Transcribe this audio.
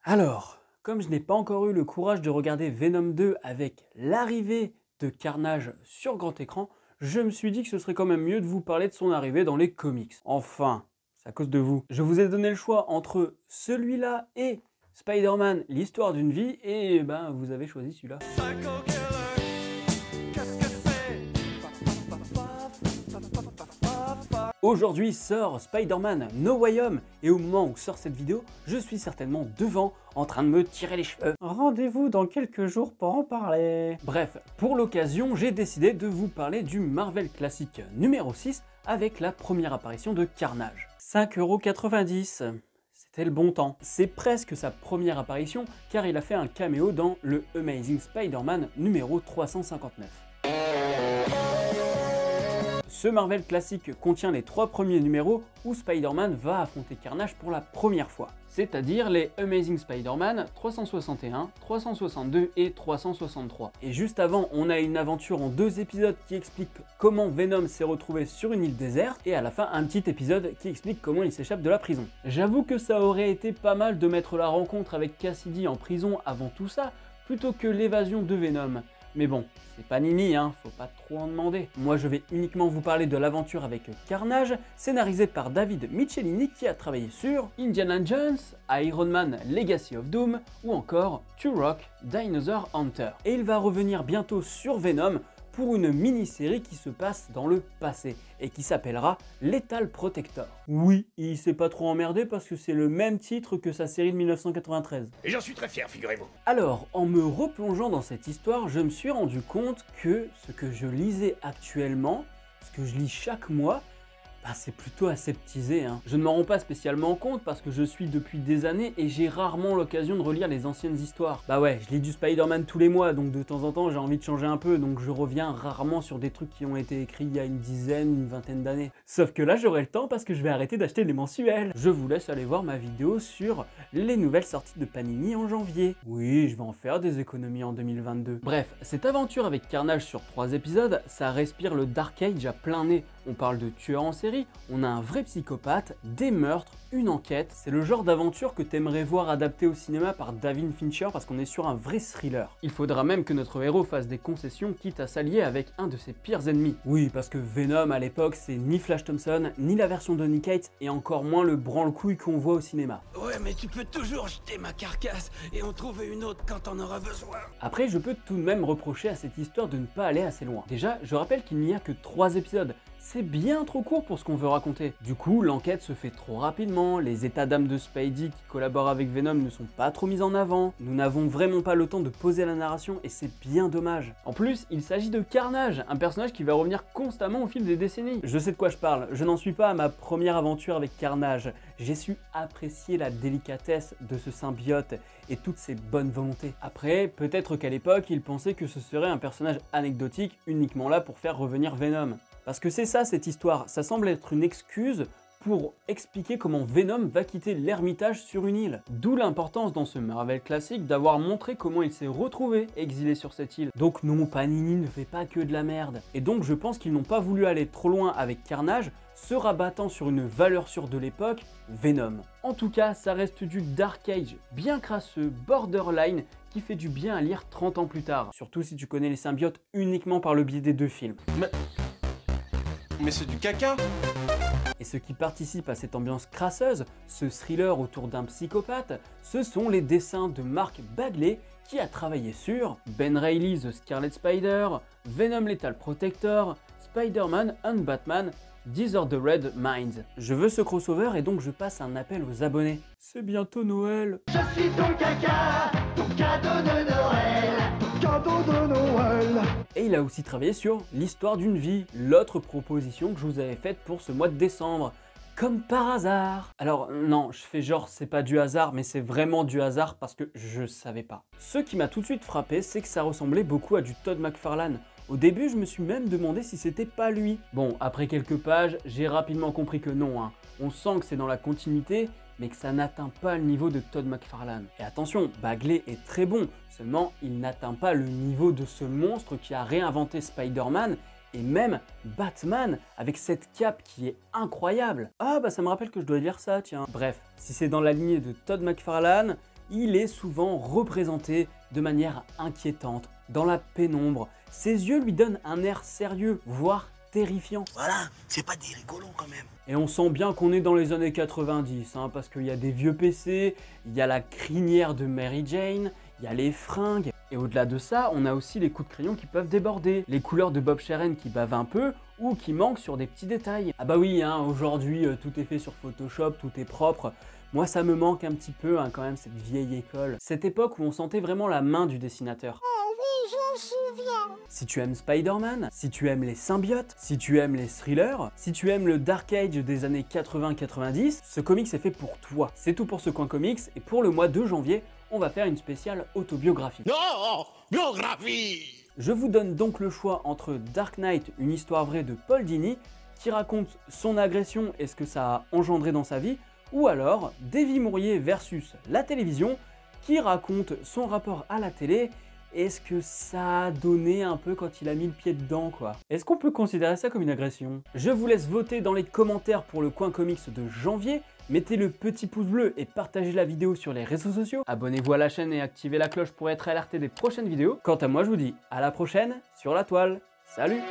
Alors, comme je n'ai pas encore eu le courage de regarder Venom 2 avec l'arrivée de Carnage sur grand écran, je me suis dit que ce serait quand même mieux de vous parler de son arrivée dans les comics. Enfin, c'est à cause de vous. Je vous ai donné le choix entre celui-là et Spider-Man, l'histoire d'une vie, et ben vous avez choisi celui-là. Aujourd'hui sort Spider-Man No Way Home et au moment où sort cette vidéo, je suis certainement devant en train de me tirer les cheveux. Rendez-vous dans quelques jours pour en parler. Bref, pour l'occasion, j'ai décidé de vous parler du Marvel classique numéro 6 avec la première apparition de Carnage. 5,90 €. C'était le bon temps. C'est presque sa première apparition car il a fait un caméo dans le Amazing Spider-Man numéro 359. Ce Marvel classique contient les 3 premiers numéros où Spider-Man va affronter Carnage pour la première fois, c'est-à-dire les Amazing Spider-Man 361, 362 et 363. Et juste avant, on a une aventure en 2 épisodes qui explique comment Venom s'est retrouvé sur une île déserte, et à la fin un petit épisode qui explique comment il s'échappe de la prison. J'avoue que ça aurait été pas mal de mettre la rencontre avec Cassidy en prison avant tout ça, plutôt que l'évasion de Venom. Mais bon, c'est Panini, hein, faut pas trop en demander. Moi je vais uniquement vous parler de l'aventure avec Carnage, scénarisé par David Michelinie qui a travaillé sur Indiana Jones, Iron Man Legacy of Doom ou encore Turok Dinosaur Hunter. Et il va revenir bientôt sur Venom pour une mini-série qui se passe dans le passé et qui s'appellera Lethal Protector. Oui, il s'est pas trop emmerdé parce que c'est le même titre que sa série de 1993. Et j'en suis très fier, figurez-vous. Alors, en me replongeant dans cette histoire, je me suis rendu compte que ce que je lisais actuellement, ce que je lis chaque mois, c'est plutôt aseptisé, hein. Je ne m'en rends pas spécialement compte parce que je suis depuis des années et j'ai rarement l'occasion de relire les anciennes histoires. Bah ouais, je lis du Spider-Man tous les mois, donc de temps en temps j'ai envie de changer un peu, donc je reviens rarement sur des trucs qui ont été écrits il y a une dizaine, une vingtaine d'années. Sauf que là j'aurai le temps parce que je vais arrêter d'acheter les mensuels. Je vous laisse aller voir ma vidéo sur les nouvelles sorties de Panini en janvier. Oui, je vais en faire des économies en 2022. Bref, cette aventure avec Carnage sur 3 épisodes, ça respire le Dark Age à plein nez. On parle de tueurs en série, on a un vrai psychopathe, des meurtres, une enquête. C'est le genre d'aventure que t'aimerais voir adapté au cinéma par David Fincher parce qu'on est sur un vrai thriller. Il faudra même que notre héros fasse des concessions quitte à s'allier avec un de ses pires ennemis. Oui, parce que Venom à l'époque c'est ni Flash Thompson, ni la version de Nick Cage et encore moins le branle-couille qu'on voit au cinéma. Ouais, mais tu peux toujours jeter ma carcasse et en trouver une autre quand t'en auras besoin. Après, je peux tout de même reprocher à cette histoire de ne pas aller assez loin. Déjà, je rappelle qu'il n'y a que 3 épisodes. C'est bien trop court pour ce qu'on veut raconter. Du coup, l'enquête se fait trop rapidement, les états d'âme de Spidey qui collabore avec Venom ne sont pas trop mis en avant, nous n'avons vraiment pas le temps de poser la narration et c'est bien dommage. En plus, il s'agit de Carnage, un personnage qui va revenir constamment au fil des décennies. Je sais de quoi je parle, je n'en suis pas à ma première aventure avec Carnage. J'ai su apprécier la délicatesse de ce symbiote et toutes ses bonnes volontés. Après, peut-être qu'à l'époque, il pensait que ce serait un personnage anecdotique uniquement là pour faire revenir Venom. Parce que c'est ça cette histoire, ça semble être une excuse pour expliquer comment Venom va quitter l'ermitage sur une île. D'où l'importance dans ce Marvel classique d'avoir montré comment il s'est retrouvé exilé sur cette île. Donc non, Panini ne fait pas que de la merde. Et donc je pense qu'ils n'ont pas voulu aller trop loin avec Carnage, se rabattant sur une valeur sûre de l'époque, Venom. En tout cas, ça reste du Dark Age, bien crasseux, borderline, qui fait du bien à lire 30 ans plus tard. Surtout si tu connais les symbiotes uniquement par le biais des 2 films. Mais c'est du caca! Et ce qui participe à cette ambiance crasseuse, ce thriller autour d'un psychopathe, ce sont les dessins de Mark Bagley qui a travaillé sur Ben Reilly The Scarlet Spider, Venom Lethal Protector, Spider-Man and Batman Disordered Minds. Je veux ce crossover et donc je passe un appel aux abonnés. C'est bientôt Noël. Je suis ton caca, ton cadeau de Noël, ton cadeau de Noël. Et il a aussi travaillé sur l'histoire d'une vie, l'autre proposition que je vous avais faite pour ce mois de décembre. Comme par hasard. Alors non, je fais genre c'est pas du hasard, mais c'est vraiment du hasard parce que je savais pas. Ce qui m'a tout de suite frappé, c'est que ça ressemblait beaucoup à du Todd McFarlane. Au début, je me suis même demandé si c'était pas lui. Bon, après quelques pages, j'ai rapidement compris que non, hein. On sent que c'est dans la continuité, mais que ça n'atteint pas le niveau de Todd McFarlane. Et attention, Bagley est très bon, seulement il n'atteint pas le niveau de ce monstre qui a réinventé Spider-Man et même Batman avec cette cape qui est incroyable. Ah bah ça me rappelle que je dois lire ça, tiens. Bref, si c'est dans la lignée de Todd McFarlane, il est souvent représenté de manière inquiétante, dans la pénombre. Ses yeux lui donnent un air sérieux, voire terrifiant. Voilà, c'est pas des rigolons quand même. Et on sent bien qu'on est dans les années 90, hein, parce qu'il y a des vieux PC, il y a la crinière de Mary Jane, il y a les fringues. Et au-delà de ça, on a aussi les coups de crayon qui peuvent déborder, les couleurs de Bob Sheren qui bavent un peu ou qui manquent sur des petits détails. Ah bah oui, hein, aujourd'hui tout est fait sur Photoshop, tout est propre. Moi ça me manque un petit peu hein, quand même cette vieille école. Cette époque où on sentait vraiment la main du dessinateur. Oh oui, je me souviens. Si tu aimes Spider-Man, si tu aimes les symbiotes, si tu aimes les thrillers, si tu aimes le Dark Age des années 80-90, ce comics est fait pour toi. C'est tout pour ce coin comics et pour le mois de janvier, on va faire une spéciale autobiographie. Non, biographie. Je vous donne donc le choix entre Dark Knight, une histoire vraie de Paul Dini, qui raconte son agression et ce que ça a engendré dans sa vie, ou alors Davy Mourier versus la télévision, qui raconte son rapport à la télé et ce que ça a donné un peu quand il a mis le pied dedans quoi. Est-ce qu'on peut considérer ça comme une agression? Je vous laisse voter dans les commentaires pour le coin comics de janvier. Mettez le petit pouce bleu et partagez la vidéo sur les réseaux sociaux. Abonnez-vous à la chaîne et activez la cloche pour être alerté des prochaines vidéos. Quant à moi, je vous dis à la prochaine sur la toile. Salut!